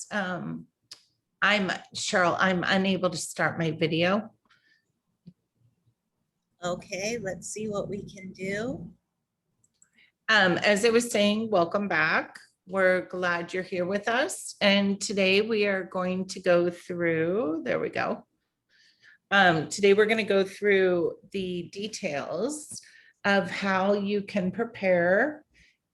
Um, I'm Cheryl, I'm unable to start my video. Okay, let's see what we can do. As I was saying, welcome back. We're glad you're here with us. And today we are going to go through, there we go. Today we're going to go through the details of how you can prepare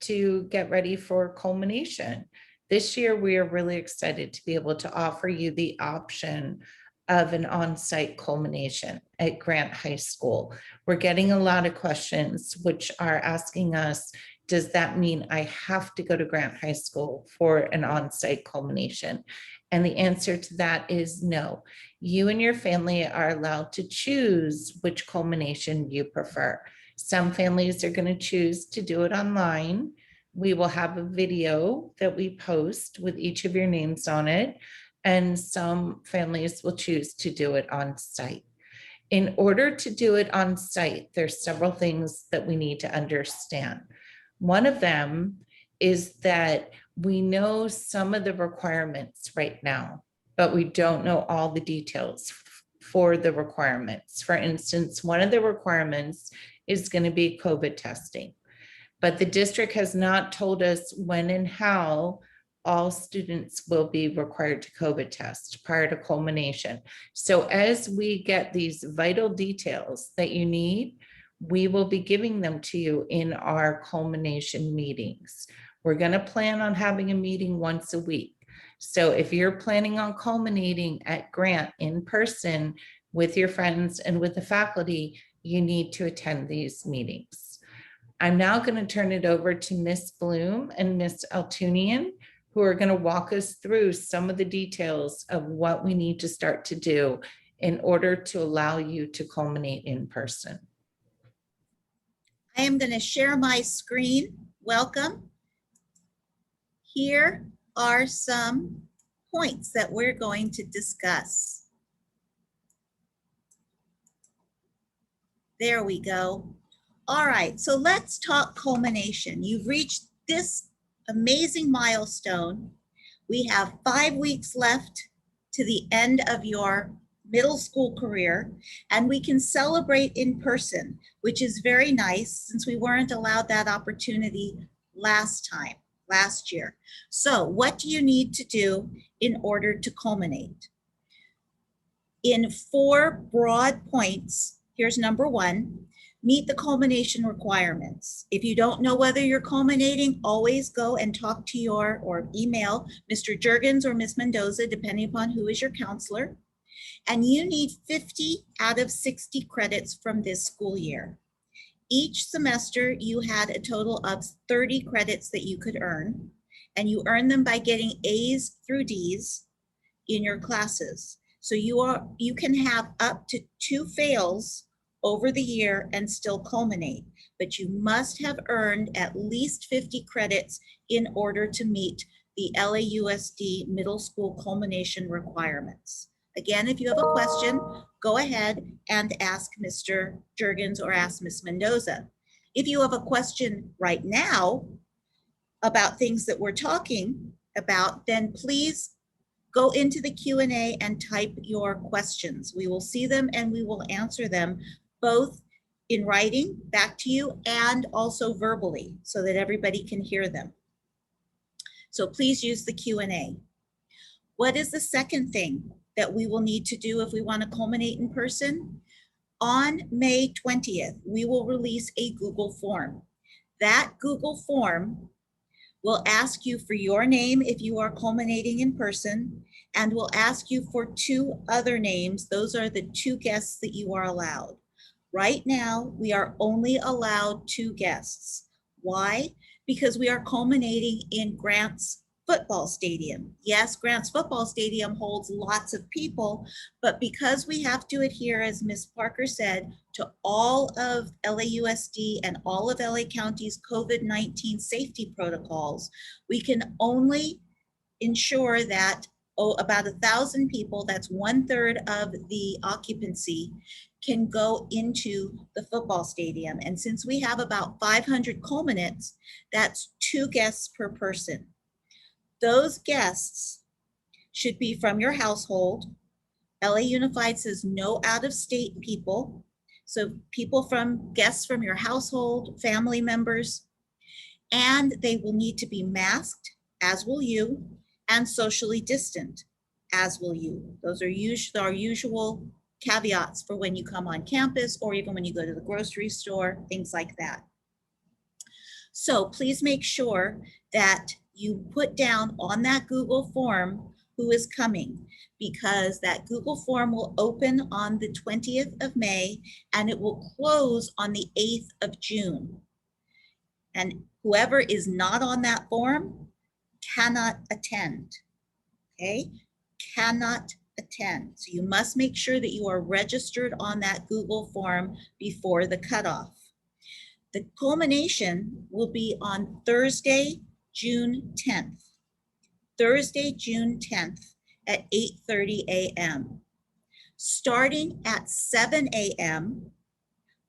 to get ready for culmination. This year, we are really excited to be able to offer you the option of an on-site culmination at Grant High School. We're getting a lot of questions which are asking us, does that mean I have to go to Grant High School for an on-site culmination? And the answer to that is no. You and your family are allowed to choose which culmination you prefer. Some families are going to choose to do it online. We will have a video that we post with each of your names on it, and some families will choose to do it on site. In order to do it on site, there's several things that we need to understand. One of them is that we know some of the requirements right now, but we don't know all the details for the requirements. For instance, one of the requirements is going to be COVID testing, but the district has not told us when and how all students will be required to COVID test prior to culmination. So as we get these vital details that you need, we will be giving them to you in our culmination meetings. We're going to plan on having a meeting once a week. So if you're planning on culminating at Grant in person with your friends and with the faculty, you need to attend these meetings. I'm now going to turn it over to Miss Bloom and Miss Altunian, who are going to walk us through some of the details of what we need to start to do in order to allow you to culminate in person. I am going to share my screen. Welcome. Here are some points that we're going to discuss. There we go. All right, so let's talk culmination. You've reached this amazing milestone. We have 5 weeks left to the end of your middle school career, and we can celebrate in person, which is very nice since we weren't allowed that opportunity last year. So what do you need to do in order to culminate? In 4 broad points, here's number 1. Meet the culmination requirements. If you don't know whether you're culminating, always go and talk to or email Mr. Juergens or Ms. Mendoza, depending upon who is your counselor. And you need 50 out of 60 credits from this school year. Each semester, you had a total of 30 credits that you could earn, and you earn them by getting A's through D's in your classes. So you can have up to 2 fails over the year and still culminate, but you must have earned at least 50 credits in order to meet the LAUSD middle school culmination requirements. Again, if you have a question, go ahead and ask Mr. Juergens or ask Ms. Mendoza. If you have a question right now about things that we're talking about, then please go into the Q&A and type your questions. We will see them and we will answer them both in writing back to you and also verbally so that everybody can hear them. So please use the Q&A. What is the second thing that we will need to do if we want to culminate in person? On May 20th, we will release a Google form. That Google form will ask you for your name if you are culminating in person, and will ask you for 2 other names. Those are the 2 guests that you are allowed. Right now, we are only allowed 2 guests. Why? Because we are culminating in Grant's football stadium. Yes, Grant's football stadium holds lots of people, but because we have to adhere, as Ms. Parker said, to all of LAUSD and all of LA County's COVID-19 safety protocols, we can only ensure that about 1,000 people, that's 1/3 of the occupancy, can go into the football stadium. And since we have about 500 culminates, that's 2 guests per person. Those guests should be from your household. LA Unified says no out-of-state people. So people from guests from your household, family members, and they will need to be masked, as will you, and socially distant, as will you. Those are our usual caveats for when you come on campus or even when you go to the grocery store, things like that. So please make sure that you put down on that Google form who is coming, because that Google form will open on the 20th of May and it will close on the 8th of June. And whoever is not on that form cannot attend, okay? Cannot attend. So you must make sure that you are registered on that Google form before the cutoff. The culmination will be on Thursday, June 10th. Thursday, June 10th at 8:30 a.m. Starting at 7 a.m.,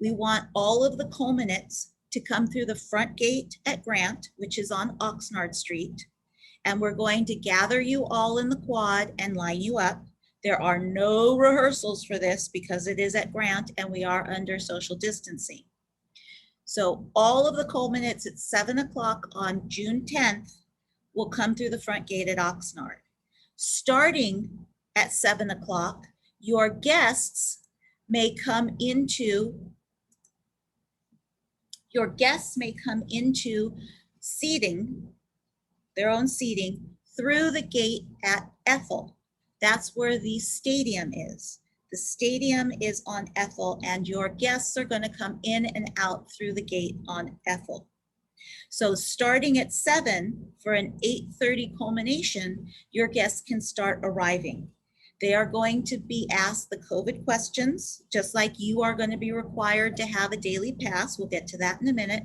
we want all of the culminates to come through the front gate at Grant, which is on Oxnard Street. And we're going to gather you all in the quad and line you up. There are no rehearsals for this because it is at Grant and we are under social distancing. So all of the culminates at 7 o'clock on June 10th will come through the front gate at Oxnard. Starting at 7 o'clock, your guests may come into seating, their own seating, through the gate at Ethel. That's where the stadium is. The stadium is on Ethel, and your guests are going to come in and out through the gate on Ethel. So starting at 7 for an 8:30 culmination, your guests can start arriving. They are going to be asked the COVID questions, just like you are going to be required to have a daily pass. We'll get to that in a minute.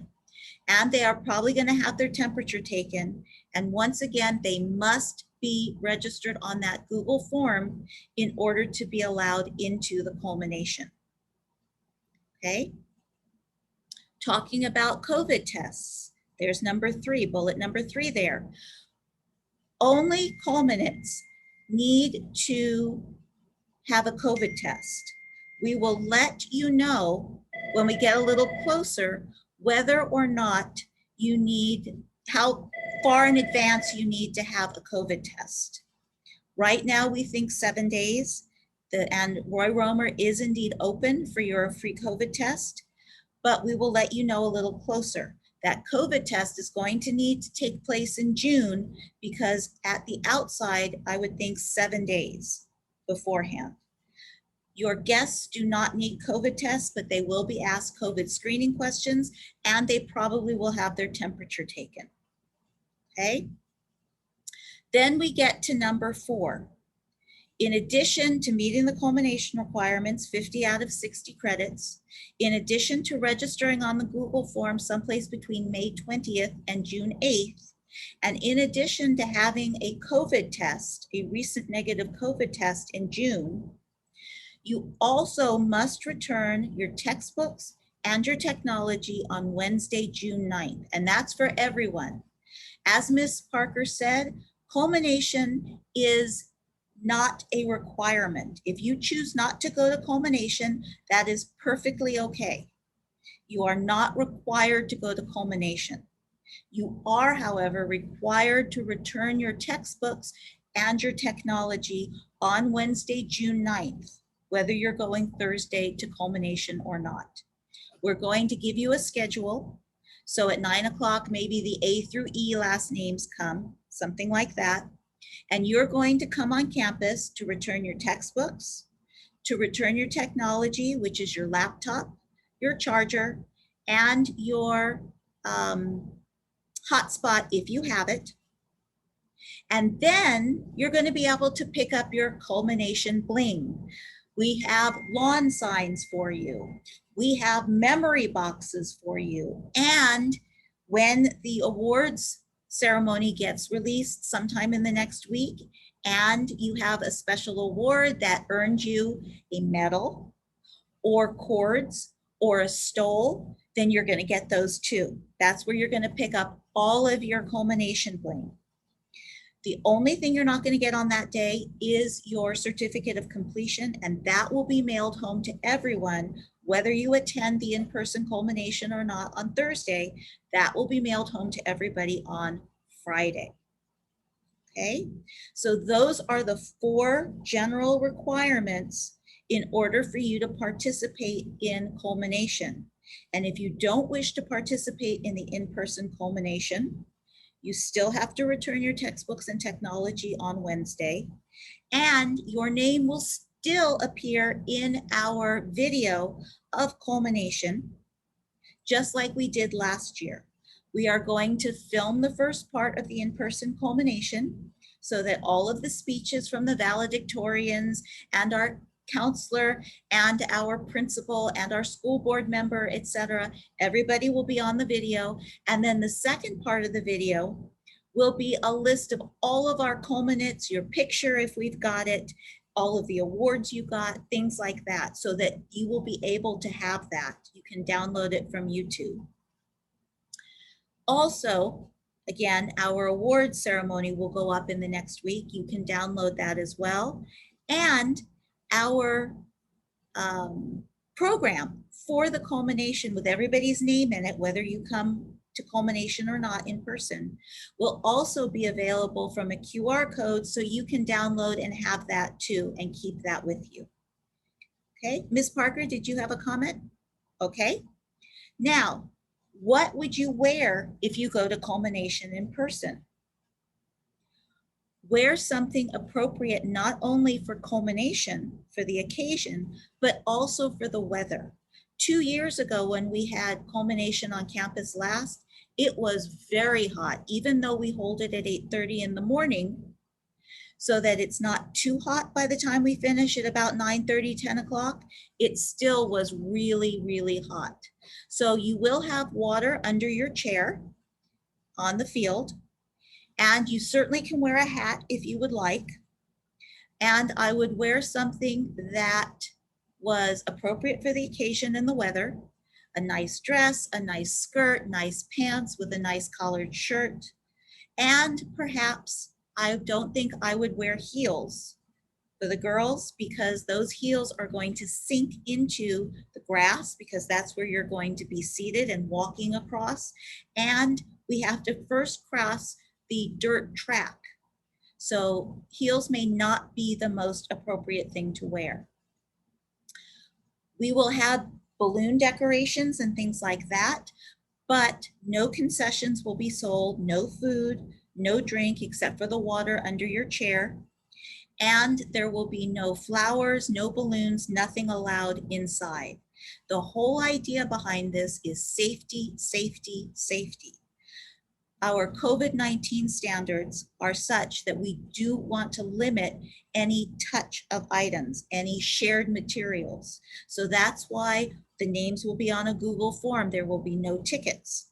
And they are probably going to have their temperature taken. And once again, they must be registered on that Google form in order to be allowed into the culmination. Okay? Talking about COVID tests. There's number 3, bullet number 3 there. Only culminates need to have a COVID test. We will let you know when we get a little closer whether or not you need, how far in advance you need to have a COVID test. Right now, we think 7 days, and Roy Romer is indeed open for your free COVID test, but we will let you know a little closer. That COVID test is going to need to take place in June because at the outside, I would think 7 days beforehand. Your guests do not need COVID tests, but they will be asked COVID screening questions, and they probably will have their temperature taken, okay? Then we get to number 4. In addition to meeting the culmination requirements, 50 out of 60 credits, in addition to registering on the Google form someplace between May 20th and June 8th, and in addition to having a COVID test, a recent negative COVID test in June, you also must return your textbooks and your technology on Wednesday, June 9th, and that's for everyone. As Ms. Parker said, culmination is not a requirement. If you choose not to go to culmination, that is perfectly okay. You are not required to go to culmination. You are, however, required to return your textbooks and your technology on Wednesday, June 9th, whether you're going Thursday to culmination or not. We're going to give you a schedule. So at 9 o'clock, maybe the A through E last names come, something like that. And you're going to come on campus to return your textbooks, to return your technology, which is your laptop, your charger, and your hotspot if you have it. And then you're going to be able to pick up your culmination bling. We have lawn signs for you. We have memory boxes for you. And when the awards ceremony gets released sometime in the next week, and you have a special award that earned you a medal or cords or a stole, then you're going to get those too. That's where you're going to pick up all of your culmination bling. The only thing you're not going to get on that day is your certificate of completion, and that will be mailed home to everyone, whether you attend the in-person culmination or not on Thursday. That will be mailed home to everybody on Friday. Okay, so those are the 4 general requirements in order for you to participate in culmination. And if you don't wish to participate in the in-person culmination, you still have to return your textbooks and technology on Wednesday, and your name will still appear in our video of culmination, just like we did last year. We are going to film the first part of the in-person culmination so that all of the speeches from the valedictorians and our counselor and our principal and our school board member, etc., everybody will be on the video. And then the second part of the video will be a list of all of our culminates, your picture if we've got it, all of the awards you got, things like that, so that you will be able to have that. You can download it from YouTube. Also, again, our awards ceremony will go up in the next week. You can download that as well. And our program for the culmination with everybody's name in it, whether you come to culmination or not in person, will also be available from a QR code, so you can download and have that too and keep that with you. Okay, Ms. Parker, did you have a comment? Okay, now, what would you wear if you go to culmination in person? Wear something appropriate not only for culmination, for the occasion, but also for the weather. 2 years ago when we had culmination on campus last, it was very hot, even though we hold it at 8:30 in the morning, so that it's not too hot by the time we finish at about 9:30, 10 o'clock. It still was really, really hot. So you will have water under your chair on the field, and you certainly can wear a hat if you would like. And I would wear something that was appropriate for the occasion and the weather. A nice dress, a nice skirt, nice pants with a nice collared shirt. And perhaps, I don't think I would wear heels for the girls, because those heels are going to sink into the grass, because that's where you're going to be seated and walking across. And we have to first cross the dirt track. So heels may not be the most appropriate thing to wear. We will have balloon decorations and things like that, but no concessions will be sold, no food, no drink except for the water under your chair. And there will be no flowers, no balloons, nothing allowed inside. The whole idea behind this is safety, safety, safety. Our COVID-19 standards are such that we do want to limit any touch of items, any shared materials. So that's why the names will be on a Google form. There will be no tickets.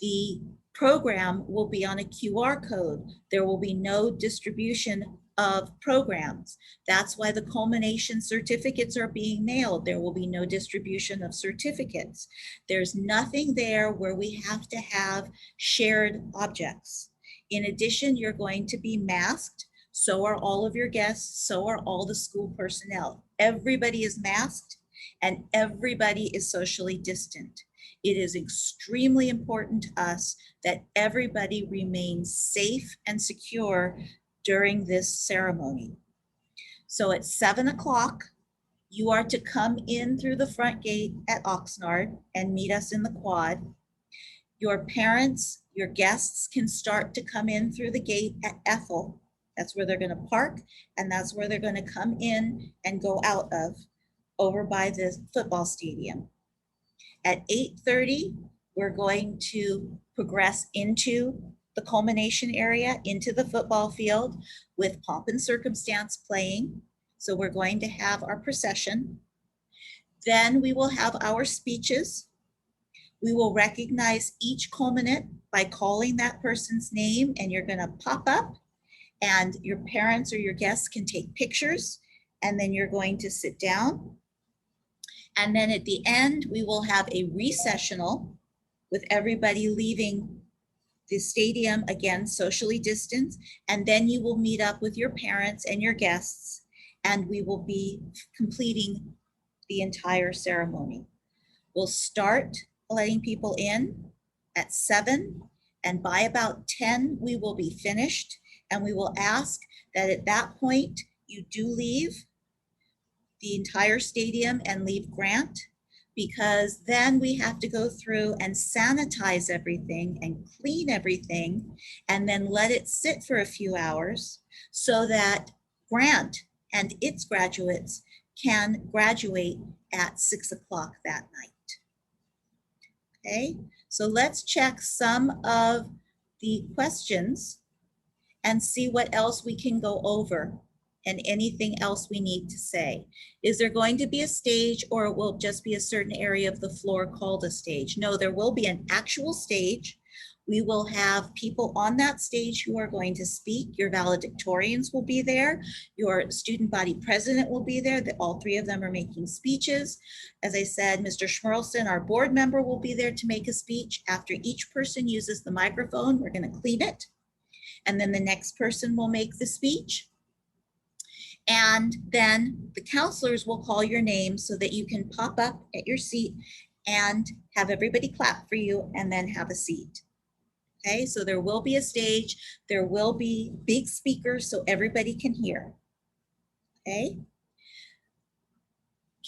The program will be on a QR code. There will be no distribution of programs. That's why the culmination certificates are being mailed. There will be no distribution of certificates. There's nothing there where we have to have shared objects. In addition, you're going to be masked. So are all of your guests. So are all the school personnel. Everybody is masked and everybody is socially distant. It is extremely important to us that everybody remains safe and secure during this ceremony. So at 7 o'clock, you are to come in through the front gate at Oxnard and meet us in the quad. Your parents, your guests can start to come in through the gate at Ethel. That's where they're going to park, and that's where they're going to come in and go out of, over by the football stadium. At 8:30, we're going to progress into the culmination area, into the football field with pomp and circumstance playing. So we're going to have our procession. Then we will have our speeches. We will recognize each culminant by calling that person's name, and you're going to pop up, and your parents or your guests can take pictures, and then you're going to sit down. And then at the end, we will have a recessional with everybody leaving the stadium, again, socially distanced, and then you will meet up with your parents and your guests, and we will be completing the entire ceremony. We'll start letting people in at 7, and by about 10, we will be finished, and we will ask that at that point, you do leave the entire stadium and leave Grant, because then we have to go through and sanitize everything and clean everything and then let it sit for a few hours so that Grant and its graduates can graduate at 6 o'clock that night. Okay, so let's check some of the questions and see what else we can go over and anything else we need to say. Is there going to be a stage, or it will just be a certain area of the floor called a stage? No, there will be an actual stage. We will have people on that stage who are going to speak. Your valedictorians will be there. Your student body president will be there. All three of them are making speeches. As I said, Mr. Schmerlson, our board member, will be there to make a speech. After each person uses the microphone, we're going to clean it. And then the next person will make the speech. And then the counselors will call your name so that you can pop up at your seat and have everybody clap for you and then have a seat. Okay, so there will be a stage. There will be big speakers so everybody can hear. Okay.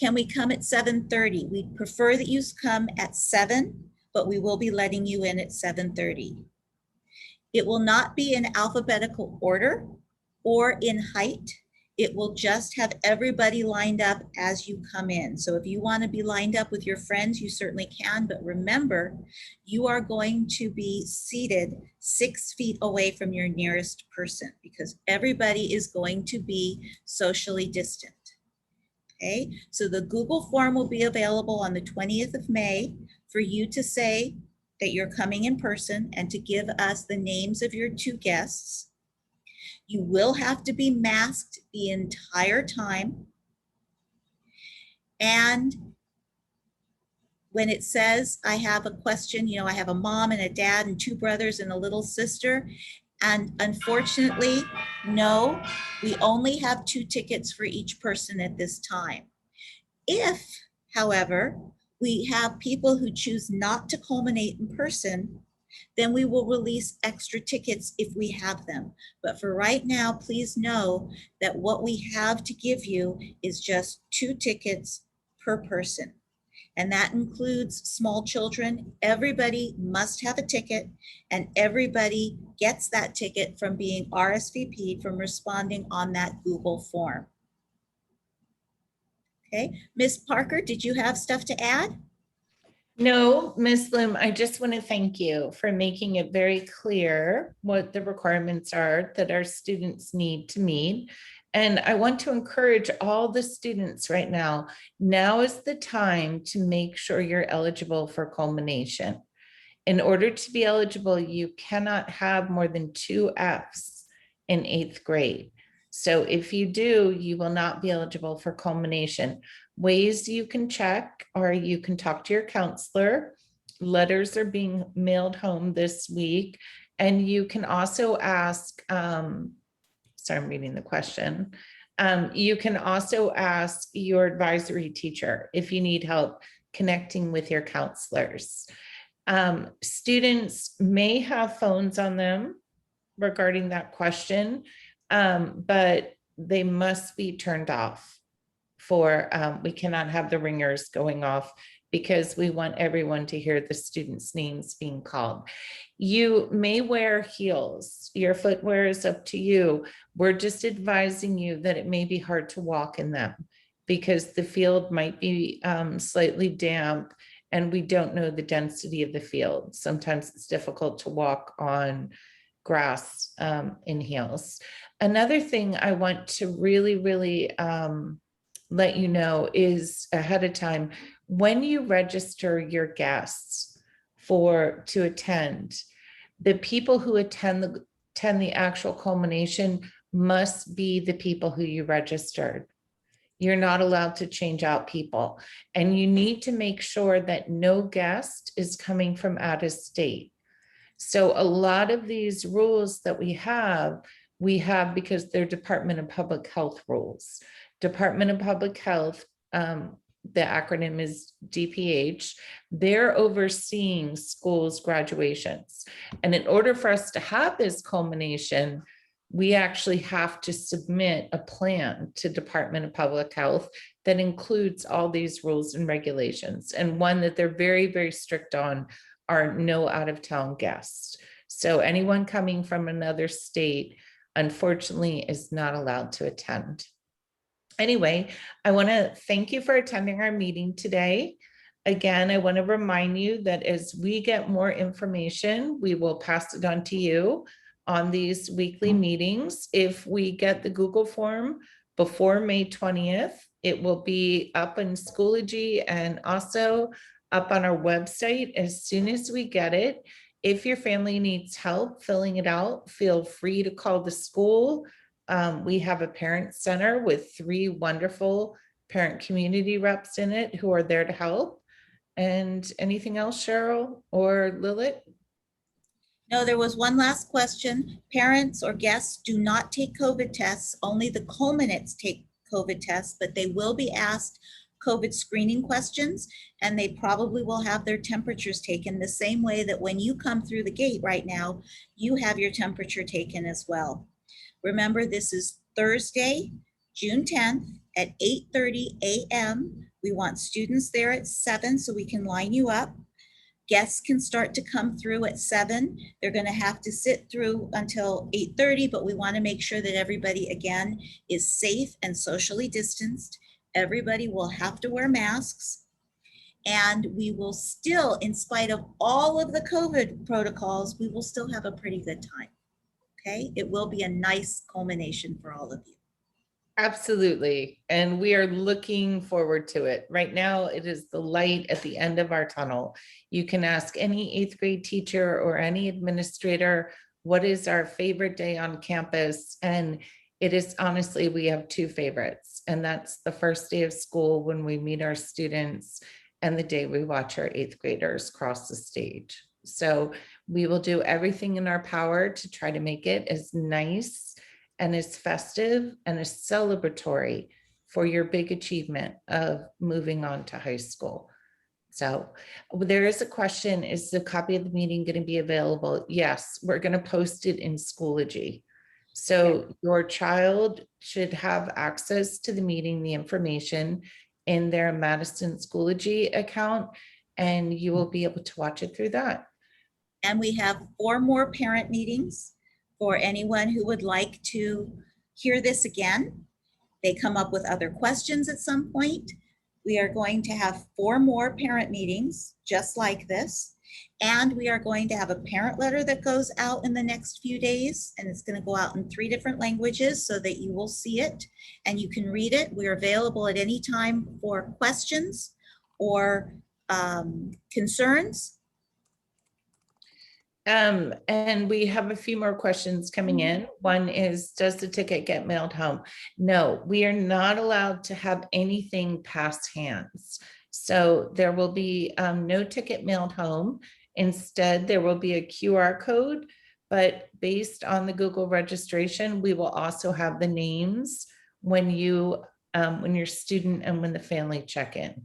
Can we come at 7:30? We'd prefer that you come at 7, but we will be letting you in at 7:30. It will not be in alphabetical order or in height. It will just have everybody lined up as you come in. So if you want to be lined up with your friends, you certainly can. But remember, you are going to be seated 6 feet away from your nearest person because everybody is going to be socially distant. Okay, so the Google form will be available on the 20th of May for you to say that you're coming in person and to give us the names of your 2 guests. You will have to be masked the entire time. And when it says, I have a question, I have a mom and a dad and 2 brothers and a little sister. And unfortunately, no, we only have 2 tickets for each person at this time. If, however, we have people who choose not to culminate in person, then we will release extra tickets if we have them. But for right now, please know that what we have to give you is just 2 tickets per person. And that includes small children. Everybody must have a ticket, and everybody gets that ticket from being RSVP'd, from responding on that Google form. Okay, Ms. Parker, did you have stuff to add? No, Ms. Lim, I just want to thank you for making it very clear what the requirements are that our students need to meet. And I want to encourage all the students right now, now is the time to make sure you're eligible for culmination. In order to be eligible, you cannot have more than 2 Fs in 8th grade. So if you do, you will not be eligible for culmination. Ways you can check are you can talk to your counselor. Letters are being mailed home this week. And you can also ask, sorry, I'm reading the question. You can also ask your advisory teacher if you need help connecting with your counselors. Students may have phones on them regarding that question, but they must be turned off we cannot have the ringers going off because we want everyone to hear the students' names being called. You may wear heels. Your footwear is up to you. We're just advising you that it may be hard to walk in them because the field might be slightly damp and we don't know the density of the field. Sometimes it's difficult to walk on grass in heels. Another thing I want to really let you know is ahead of time, when you register your guests to attend, the people who attend the actual culmination must be the people who you registered. You're not allowed to change out people. And you need to make sure that no guest is coming from out of state. So a lot of these rules that we have because they're Department of Public Health rules. Department of Public Health, the acronym is DPH, they're overseeing schools' graduations. And in order for us to have this culmination, we actually have to submit a plan to Department of Public Health that includes all these rules and regulations. And one that they're very, very strict on are no out-of-town guests. So anyone coming from another state, unfortunately, is not allowed to attend. Anyway, I want to thank you for attending our meeting today. Again, I want to remind you that as we get more information, we will pass it on to you on these weekly meetings. If we get the Google form before May 20th, it will be up in Schoology and also up on our website as soon as we get it. If your family needs help filling it out, feel free to call the school. We have a parent center with 3 wonderful parent community reps in it who are there to help. And anything else, Cheryl or Lilith? No, there was one last question. Parents or guests do not take COVID tests. Only the culminates take COVID tests, but they will be asked COVID screening questions, and they probably will have their temperatures taken the same way that when you come through the gate right now, you have your temperature taken as well. Remember, this is Thursday, June 10th at 8:30 a.m. We want students there at 7 so we can line you up. Guests can start to come through at 7. They're going to have to sit through until 8:30, but we want to make sure that everybody, again, is safe and socially distanced. Everybody will have to wear masks. And we will still, in spite of all of the COVID protocols, we will still have a pretty good time. Okay? It will be a nice culmination for all of you. Absolutely. And we are looking forward to it. Right now, it is the light at the end of our tunnel. You can ask any 8th grade teacher or any administrator, what is our favorite day on campus? And it is honestly, we have 2 favorites. And that's the first day of school when we meet our students and the day we watch our 8th graders cross the stage. So we will do everything in our power to try to make it as nice and as festive and as celebratory for your big achievement of moving on to high school. So there is a question, is the copy of the meeting going to be available? Yes, we're going to post it in Schoology. So your child should have access to the meeting, the information in their Madison Schoology account, and you will be able to watch it through that. And we have 4 more parent meetings for anyone who would like to hear this again. They come up with other questions at some point. We are going to have 4 more parent meetings just like this. And we are going to have a parent letter that goes out in the next few days. And it's going to go out in 3 different languages so that you will see it and you can read it. We're available at any time for questions or concerns. And we have a few more questions coming in. One is, does the ticket get mailed home? No, we are not allowed to have anything pass hands. So there will be no ticket mailed home. Instead, there will be a QR code, but based on the Google registration, we will also have the names when you, when your student and when the family check in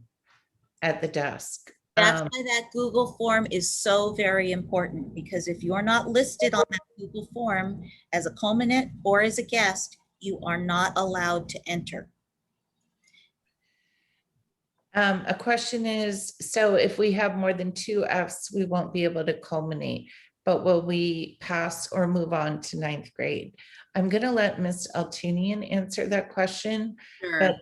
at the desk. That's why that Google form is so very important, because if you're not listed on that Google form as a culminant or as a guest, you are not allowed to enter. A question is, so if we have more than 2 Fs, we won't be able to culminate, but will we pass or move on to 9th grade? I'm going to let Ms. Altunian answer that question. Sure. But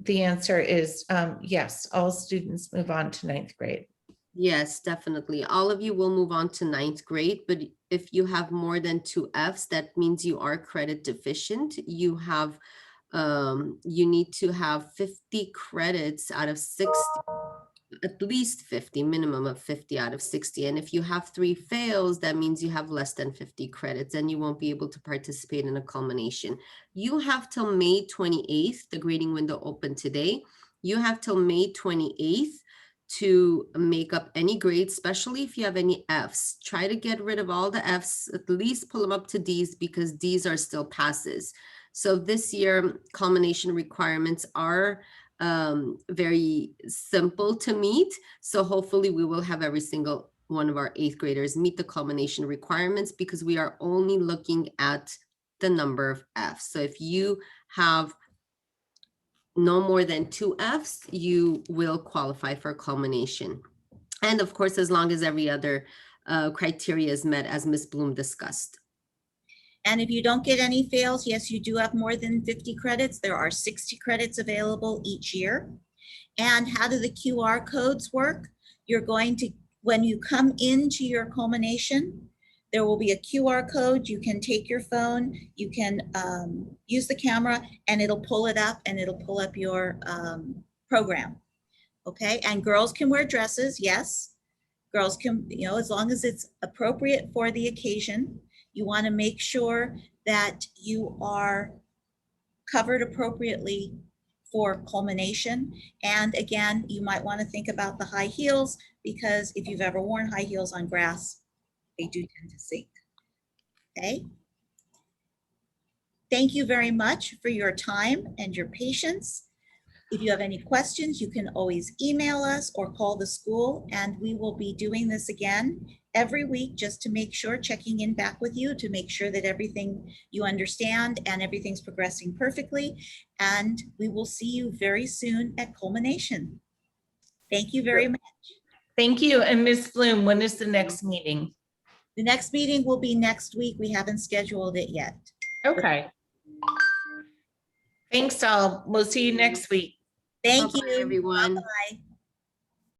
the answer is yes, all students move on to 9th grade. Yes, definitely. All of you will move on to 9th grade, but if you have more than 2 Fs, that means you are credit deficient. You have, you need to have 50 credits out of 60, at least 50, minimum of 50 out of 60. And if you have 3 fails, that means you have less than 50 credits and you won't be able to participate in a culmination. You have till May 28th, the grading window opened today. You have till May 28th to make up any grades, especially if you have any Fs. Try to get rid of all the Fs, at least pull them up to Ds, because Ds are still passes. So this year, culmination requirements are very simple to meet. So hopefully we will have every single one of our 8th graders meet the culmination requirements, because we are only looking at the number of Fs. So if you have no more than 2 Fs, you will qualify for culmination. And of course, as long as every other criteria is met, as Ms. Bloom discussed. And if you don't get any fails, yes, you do have more than 50 credits. There are 60 credits available each year. And how do the QR codes work? You're going to, when you come into your culmination, there will be a QR code. You can take your phone, you can use the camera, and it'll pull it up, and it'll pull up your program. Okay, and girls can wear dresses, yes. Girls can, you know, as long as it's appropriate for the occasion. You want to make sure that you are covered appropriately for culmination. And again, you might want to think about the high heels, because if you've ever worn high heels on grass, they do tend to sink. Okay. Thank you very much for your time and your patience. If you have any questions, you can always email us or call the school, and we will be doing this again every week, just to make sure, checking in back with you to make sure that everything you understand and everything's progressing perfectly. And we will see you very soon at culmination. Thank you very much. Thank you. And Ms. Bloom, when is the next meeting? The next meeting will be next week. We haven't scheduled it yet. Okay. Thanks all. We'll see you next week. Thank Bye-bye, you. everyone. Bye-bye.